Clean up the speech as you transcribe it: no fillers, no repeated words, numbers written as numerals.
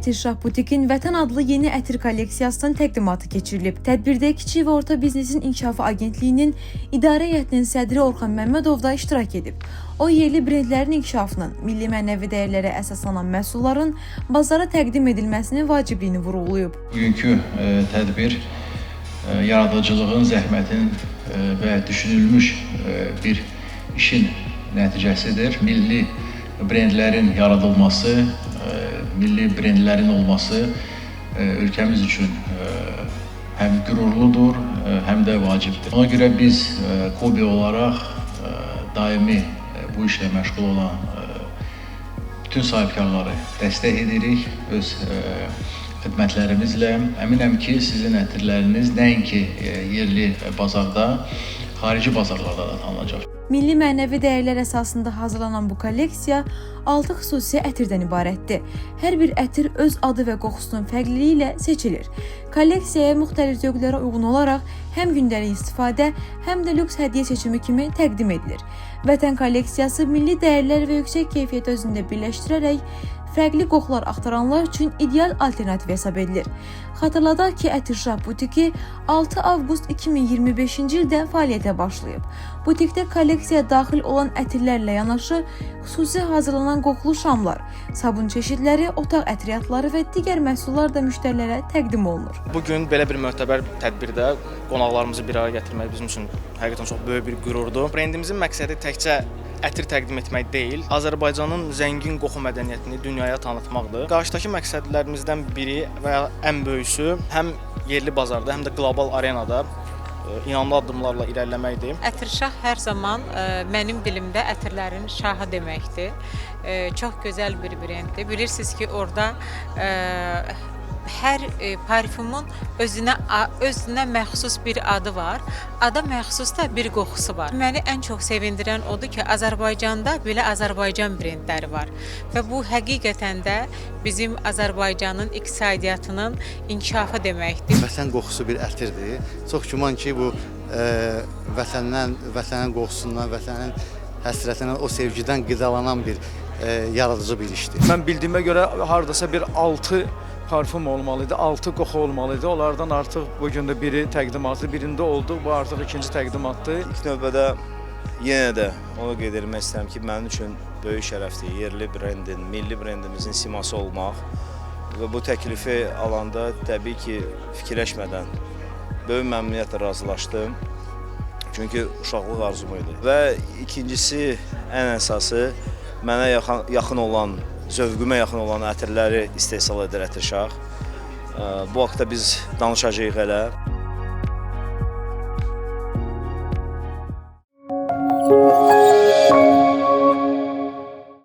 Ətirşah Butikin Vətən adlı yeni ətir kolleksiyasının təqdimatı keçirilib. Tədbirdə Kiçik və Orta Biznesin İnkişafı Agentliyinin İdarə Heyətinin sədri Orxan Məmmədov da iştirak edib. O, yerli brendlərin inkişafının, milli mənəvi dəyərlərə əsaslanan məhsulların bazara təqdim edilməsinin vacibliyini vurğulayıb. Bugünkü tədbir yaradıcılığın, zəhmətin və düşünülmüş bir işin nəticəsidir. Milli brendlərin yaradılması, milli brendlərin olması ölkəmiz üçün həm qürurludur, həm də vacibdir. Ona görə biz KOBİ olaraq daimi bu işlə məşğul olan bütün sahibkarları dəstək edirik öz xidmətlərimizlə. Əminəm ki, sizin ətirləriniz nəinki yerli bazarda, xarici bazarlarda da tanınacaq. Milli mənəvi dəyərlər əsasında hazırlanan bu kolleksiya 6 xüsusi ətirdən ibarətdir. Hər bir ətir öz adı və qoxusunun fərqliliyi ilə seçilir. Kolleksiyaya müxtəlif zövqlərə uyğun olaraq həm gündəlik istifadə, həm də lüks hədiyyə seçimi kimi təqdim edilir. Vətən kolleksiyası milli dəyərlər və yüksək keyfiyyət özündə birləşdirərək fərqli qoxular axtaranlar üçün ideal alternativ hesab edilir. Xatırladaq ki, Ətirşah Butiki 6 avqust 2025-ci ildə fəaliyyətə başlayıb. Butikdə kolleksiyaya daxil olan ətirlərlə yanaşı xüsusi hazırlanan qoxulu şamlar, sabun çeşidləri, otaq ətriyyatları və digər məhsullar da müştərilərə təqdim olunur. Bugün belə bir möhtəbər tədbirdə qonaqlarımızı bir araya gətirmək bizim üçün həqiqətən çox böyük bir qürurdur. Brendimizin məqsədi təkcə ətir təqdim etmək deyil, Azərbaycanın zəngin qoxu mədəniyyətini dünyaya tanıtmaqdır. Qarşıdakı məqsədlərimizdən biri və ya ən böyüsü həm yerli bazarda, həm də qlobal arenada inanlı addımlarla irəliləməkdir. Ətirşah hər zaman mənim dilimdə ətirlərin şahı deməkdir. Çox gözəl bir brenddir. Bilirsiniz ki, orada hər parfümun özünə məxsus bir adı var. Ada məxsus da bir qoxusu var. Məni ən çox sevindirən odur ki, Azərbaycanda belə Azərbaycan brendləri var. Və bu həqiqətən də bizim Azərbaycanın iqtisadiyyatının inkişafı deməkdir. Vətən qoxusu bir ətirdir. Çox güman ki, bu vətənin qoxusundan, vətənin həsrətindən, o sevgidən qidalanan bir yaradıcı bir işdir. Mən bildiyimə görə hardasa bir 6 parfum olmalıdır, 6 qoxu olmalıdır. Onlardan artıq bugün də biri təqdimatı, birində olduq. Bu artıq ikinci təqdimatdır. İlk növbədə yenə də onu qeyd etmək istəyirəm ki, mənim üçün böyük şərəfdir yerli brendin, milli brendimizin siması olmaq və bu təklifi alanda təbii ki, fikirləşmədən böyük məmnuniyyətlə razılaşdım. Çünki uşaqlıq arzum idi. Və ikincisi, ən əsası mənə yaxın olan, zövqümə yaxın olan ətirləri istehsal edir Ətirşah. Bu haqda biz danışacağıq hələ.